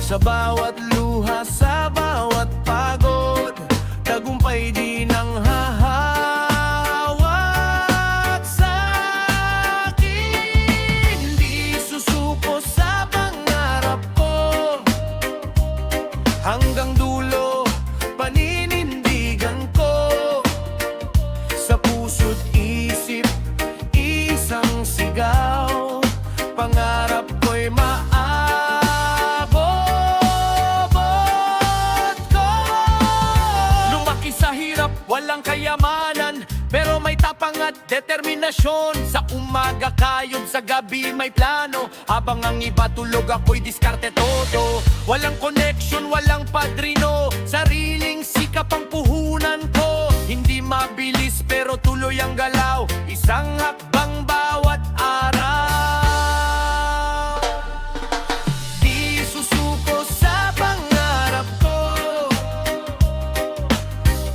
Sa bawat luha, sa bawat pagod, tagumpay di nang hahawak sa akin. Hindi susuko sa pangarap ko, hanggang dulo paninindigan ko. Sa puso't isip, isang sigaw, pangarap ko'y walang kayamanan, pero may tapang at determinasyon. Sa umaga kayod, sa gabi may plano. Habang ang iba tulog, ako'y diskarte todo. Walang connection, walang padrino, sariling sikap ang puhunan ko. Hindi mabilis pero tuloy ang galaw, isang hakbang bawat araw. Di susuko sa pangarap ko,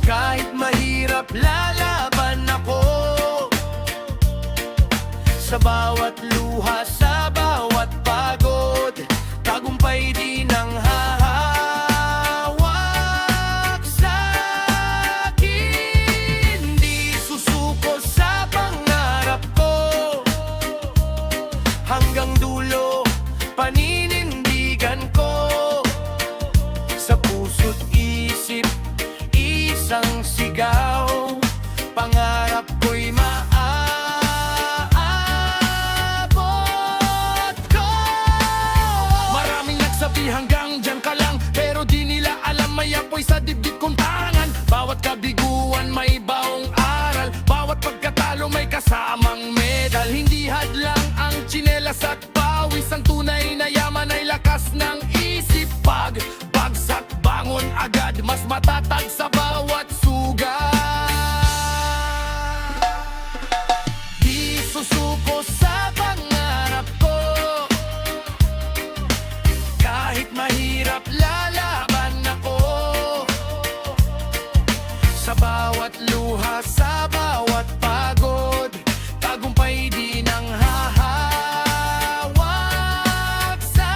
kahit mahirap lalaban ako. Sa bawat luha, sa bawat pagod, tagumpay di nang hahawak sa akin. Di susuko sa pangarap ko, hanggang dulo paninindigan ko. Sa puso't isip, isang sigaw, pangarap ko'y maaabot ko. Maraming nagsabi hanggang dyan ka lang, pero di nila alam may apoy sa dibdib kong tangan. Bawat kabiguan may baong aral, bawat pagkatalo may kasamang medal. Hindi hadlang ang tsinelas at pawis, ang tunay na yaman ay lakas ng isip. Pag bagsak, bangon agad, mas matatag sa bawat sugat. Di susuko sa pangarap ko, kahit mahirap lalaban ako. Sa bawat luha, sa bawat pagod, tagumpay di nang hahawak sa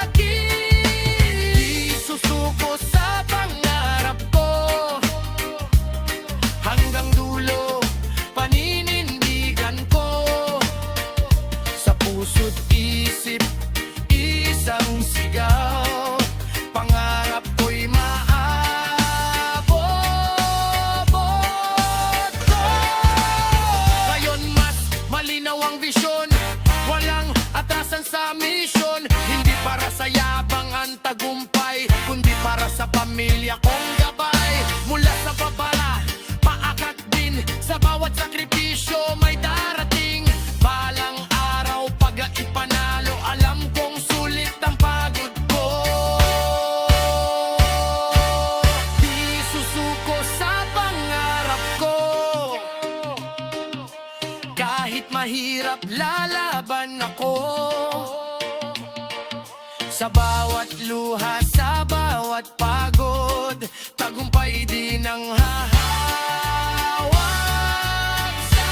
akin. Di susuko sa pangarap ko, hanggang dulo paninindigan ko. Sa puso't isip, isang sigaw, pangarap ko'y maaabot ko. Ngayon mas malinaw ang visyon, walang atrasan sa misyon. Hindi para sa yabang ang tagumpay, kundi para sa pamilya kong gabay. Mula sa babala, paakat din, sa bawat sakripisyo may darating. Balang araw pag ipanalo, alam kong sulit ang pagod ko. Di susuko sa pangarap ko, kahit mahirap lalaban ako. Sa bawat luha, sa bawat pagod, tagumpay di nang hahawak sa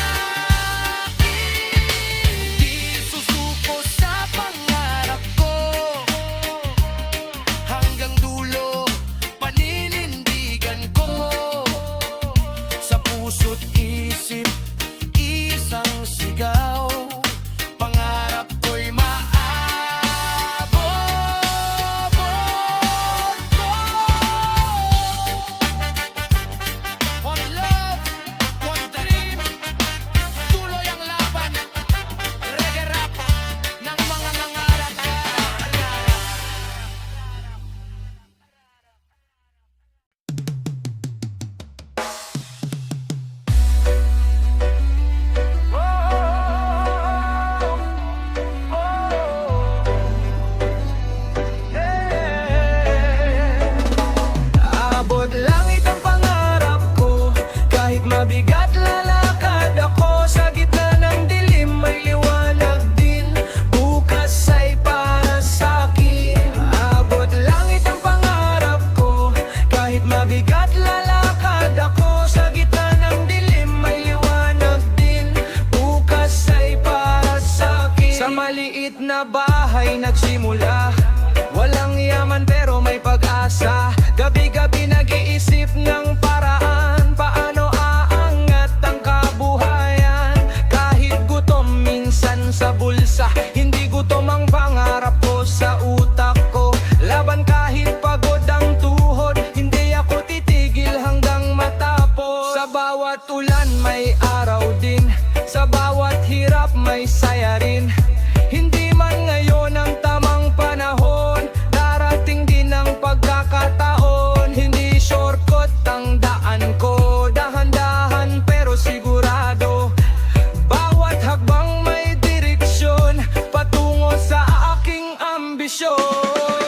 akin. Di susuko sa pangarap ko, hanggang dulo paninindigan ko. Sa puso't isip, isang sigaw, pangarap ko'y maaabot ko. One love, one dream, tuloy ang laban. Reggae rap ng mga nangarap. Abot langit ang pangarap ko, kahit mabigat lalakad ako. Sa gitna ng dilim may liwanag din, bukas ay para sa'kin. Abot langit ang pangarap ko, kahit mabigat lalakad ako. Sa gitna ng dilim may liwanag din, bukas ay para sa'kin. Sa maliit na bahay nagsimula, walang bawat ulan may araw din, sa bawat hirap may saya rin. Hindi man ngayon ang tamang panahon, darating din ang pagkakataon. Hindi shortcut ang daan ko, dahan-dahan pero sigurado. Bawat hakbang may direksyon, patungo sa aking ambisyon.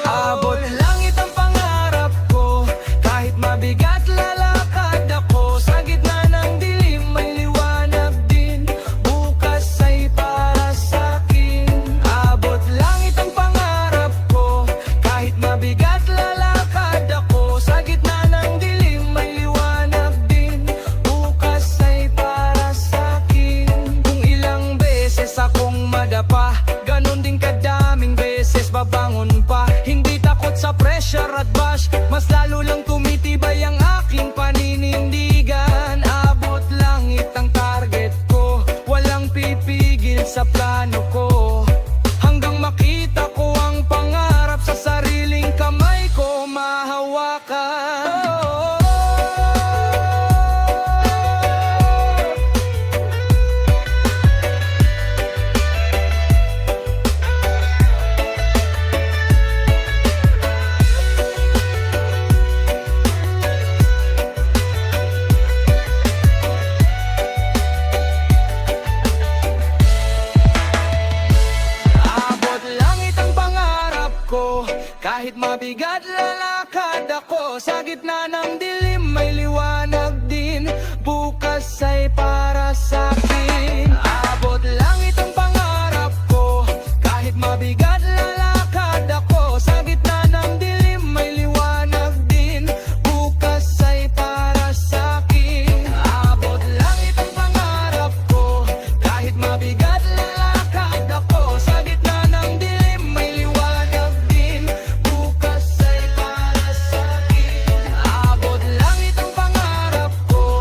Abot langit ang pangarap ko, kahit mabigat lalakad ako. Sa gitna ng dilim may liwanag din, bukas ay para sa'kin. Abot langit ang pangarap ko, kahit mabigat lalakad ako. Sa gitna ng dilim may liwanag din, bukas ay para sa'kin. Kung ilang beses akong madapa, ganon din kadaming beses babangon pa. Hindi takot sa pressure at bash, mas lalo lang tumitibay ang aking paninindigan. Abot langit ang target ko, walang pipigil sa plano ko. Hanggang makita ko ang pangarap sa sariling kamay ko mahawakan. Abot langit ang pangarap ko, kahit mabigat lalakad ako. Sa gitna ng dilim may liwanag din, bukas ay para sa'kin. Abot langit ang pangarap ko, kahit mabigat lalakad ako. Sa gitna ng dilim may liwanag din, bukas ay para sa'kin. Abot langit ang pangarap ko, kahit mabigat lalakad ako. Sa gitna ng dilim may liwanag din, bukas ay para sa'kin. Abot langit ang pangarap ko,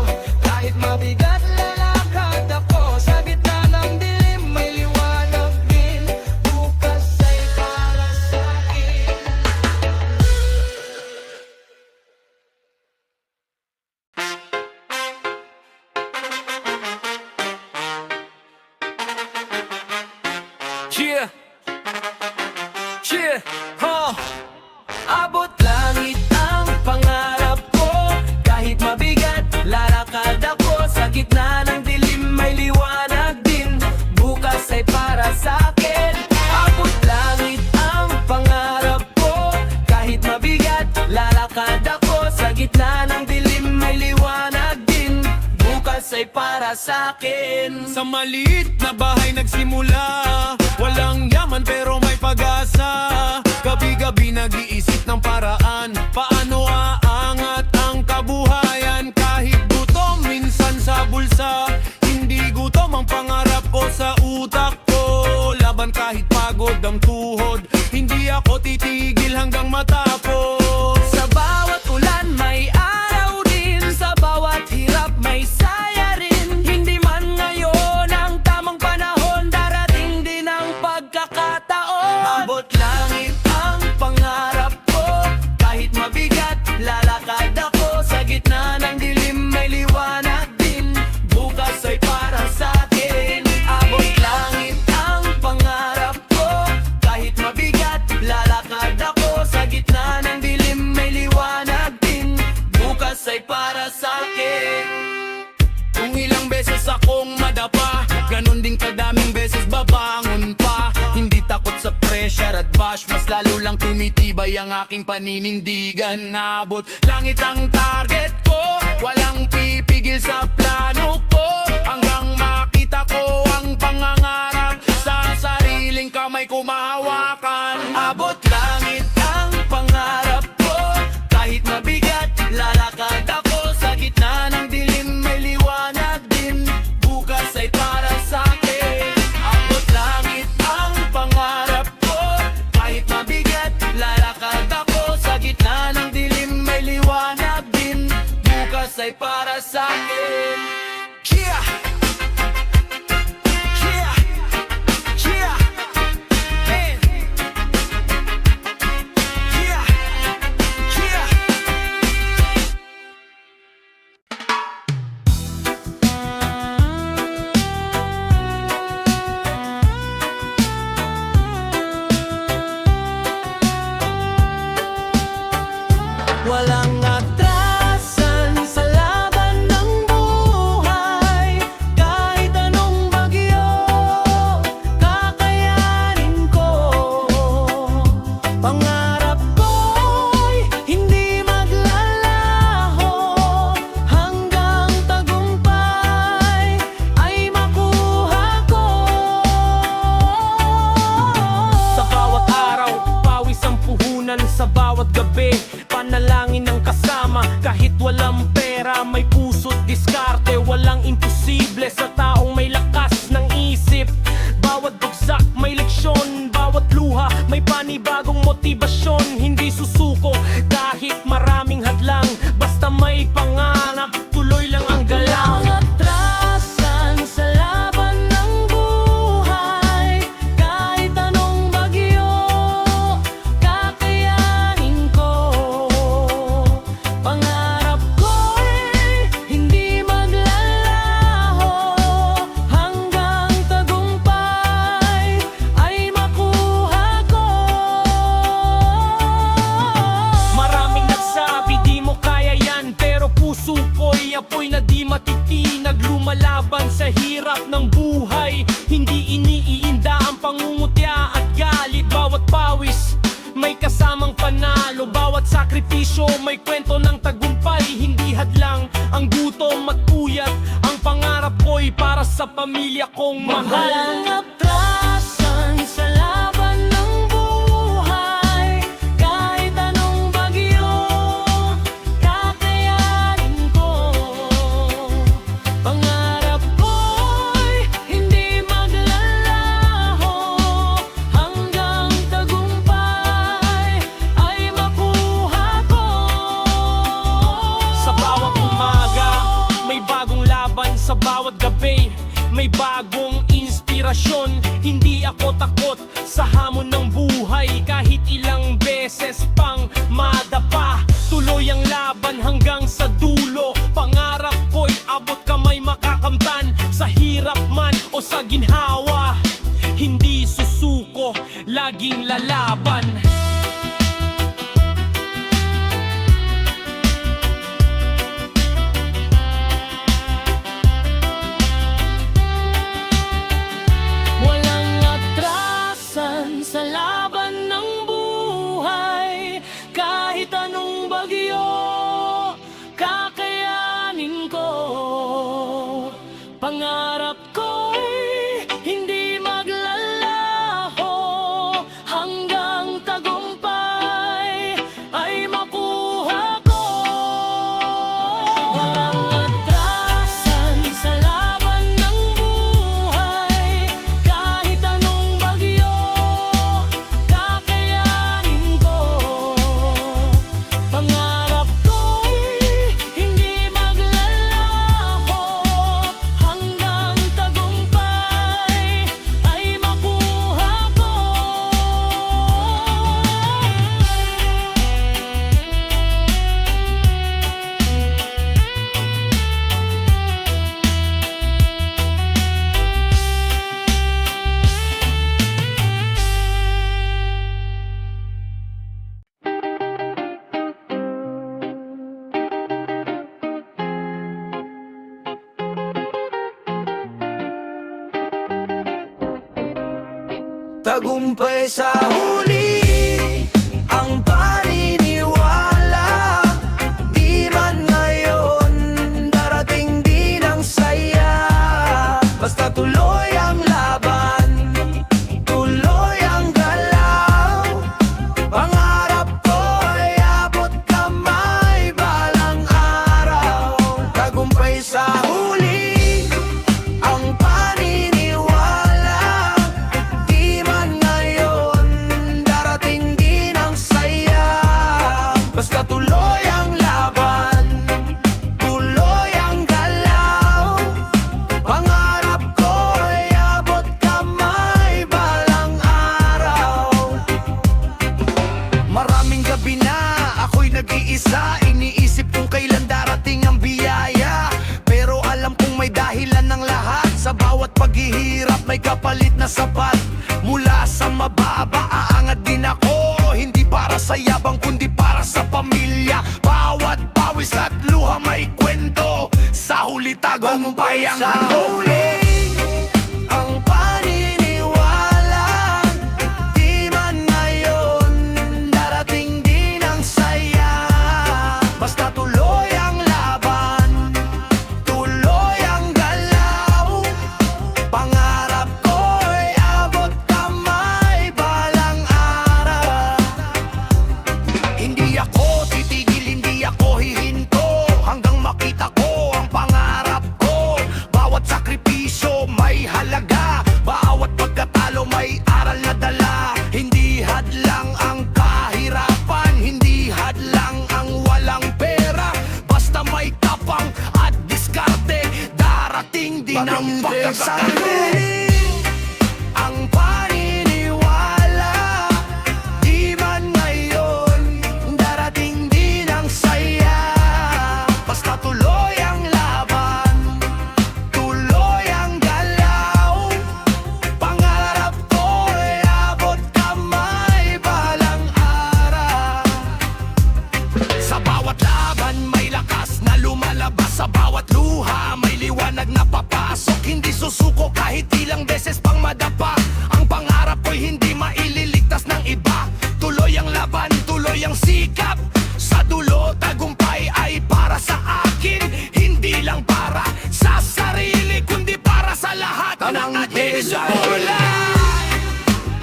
kahit mabigat lalakad ako. Sa gitna ng dilim may liwanag din, bukas ay para sa'kin. Yeah, yeah, huh. Abot langit ang pangarap ko, kahit mabigat lalakad ako. Sa gitna ng dilim may liwanag din, bukas ay para sa'kin. Abot langit ang pangarap ko, kahit mabigat lalakad ako. Sa gitna ng dilim may liwanag din, bukas ay para sa'kin. Sa maliit na bahay nagsimula, walang yaman pero may pag-asa. Gabi-gabi nag-iisip ng paraan, paano aangat ang kabuhayan. Kahit gutom minsan sa bulsa, hindi gutom ang pangarap ko sa utak ko. Laban kahit pagod ang tuhod, hindi ako titigil hanggang matapos. Sa bawat ulan may araw din, sa bawat hirap may saya rin. Hindi man ngayon ang tamang panahon, darating din ang pagkakataon. Abot langit ang pangarap ko, kahit mabigat lalakad ako. Sa gitna ng dilim may liwanag din, bukas ay para sa'kin. Abot langit ang pangarap ko, kahit mabigat lalakad ako. Sa gitna ng dilim may liwanag din, bukas ay para sa'kin. Kung ilang beses akong madapa, ganon din kadaming beses babangon pa. Hindi takot sa pressure at bash, mas lalo lang tumitibay ang aking paninindigan. Abot langit ang target ko, walang pipigil sa plano ko. Hanggang makita ko ang pangangarap, sa sariling kamay ko mahawakan. Abot langit ang pangarap ko, kahit mabigat lalakad ako. Sa gitna ng dilim may liwanag din, bukas ay para sa'kin. Abot langit ang pangarap ko, kahit mabigat lalakad ako. Sa gitna ng dilim may liwanag din, bukas ay para sa'kin. imposible sa taong may lakas ng isip. Bawat bagsak may leksyon, bawat luha may panibagong motibasyon. Hindi susuko kahit maraming hadlang, basta may pangarap, tuloy lang ang galang. Atrasan sa laban ng buhay, kahit anong bagyo, kakayanin ko. Pangarap ko'y hindi maglalaho, hanggang tagumpay ay makuha ko. Maraming nagsabi di mo kaya yan, pero puso ko'y apoy na di matitinag. Lumalaban sa hirap ng buhay, hindi iniiinda ang pangungutya at galit. Bawat pawis may kasamang panalo, bawat sakripisyo may kwento ng tagumpay. Hindi hadlang ang gutom at puyat, ang pangarap ko'y para sa pamilya kong mahal. Walang atrasan sa laban ng buhay, kahit anong bagyo, kakayanin ko. Pangarap ko'y hindi maglalaho, hanggang tagumpay ay makuha ko. Sa bawat umaga, may bagong laban. Sa bawat gabi, may bagong inspirasyon. Hindi ako takot sa hamon ng buhay, kahit ilang beses pang madapa. Tuloy ang laban hanggang sa dulo. Pangarap ko'y abot kamay makakamtan, sa hirap man o sa ginhawa. Hindi susuko, laging lalaban. Walang atrasan sa laban ng buhay, kahit anong bagyo, kakayanin ko. Pangarap ko'y hindi maglalaho, hanggang tagumpay ay makuha ko. Walang atrasan sa laban ng buhay, kahit anong bagyo, kakayanin ko. Pangarap ko'y hindi maglalaho, hanggang tagumpay ay makuha ko. Tagumpay sa huli, ang paniniwala. Di man ngayon, darating din ang saya. Basta tuloy ang laban, tuloy ang galaw. Pangarap ko'y abot kamay balang araw. Tagumpay sa huli, ang paniniwala. Di man ngayon, darating din ang saya. Basta tuloy ang laban, tuloy ang galaw. Pangarap ko'y abot kamay balang araw. Maraming gabi na ako'y nag-iisa, iniisip kung kailan darating ang biyaya. Pero alam kong may dahilan ng lahat, sa bawat paghihirap may kapalit na sapat. Mula sa mababa, aangat din ako, hindi para sa yabang kundi para sa pamilya. Bawat pawis at luha may kwento, sa huli tagumpay ang huli. Ang paniniwala, di man ngayon, darating din ang saya. Basta tuloy ang laban, tuloy ang galaw. Pangarap ko'y abot kamay balang araw. Hindi ako titigil, hindi ako hihinto, hanggang makita ko ang pangarap ko. Bawat ng sarili. Ang paniniwala, di man ngayon, darating din ang saya. Basta tuloy ang laban, tuloy ang galaw. Pangarap ko'y abot kamay balang araw. Sa bawat laban may lakas na lumalabas. Sa bawat luha may liwanag na papasok. Hindi susuko kahit ilang beses pang madapa. Ang pangarap ko'y hindi maililigtas ng iba. Tuloy ang laban, tuloy ang sikap. Sa dulo, tagumpay ay para sa akin. Hindi lang para sa sarili, kundi para sa lahat ng ating sumula.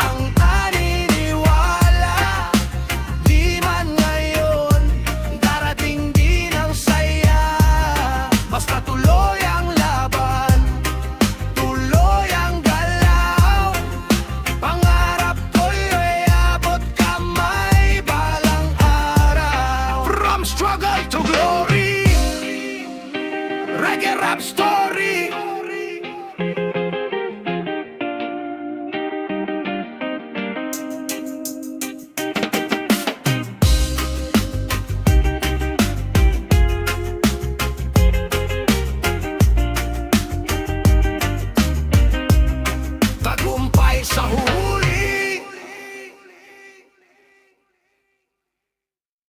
Ang paniniwala, di man ngayon, darating din ang saya. Basta tuloy ang laban, tuloy ang galaw. Pangarap ko'y abot kamay balang araw. From struggle to glory, reggae rap story. Tagumpay sa huli.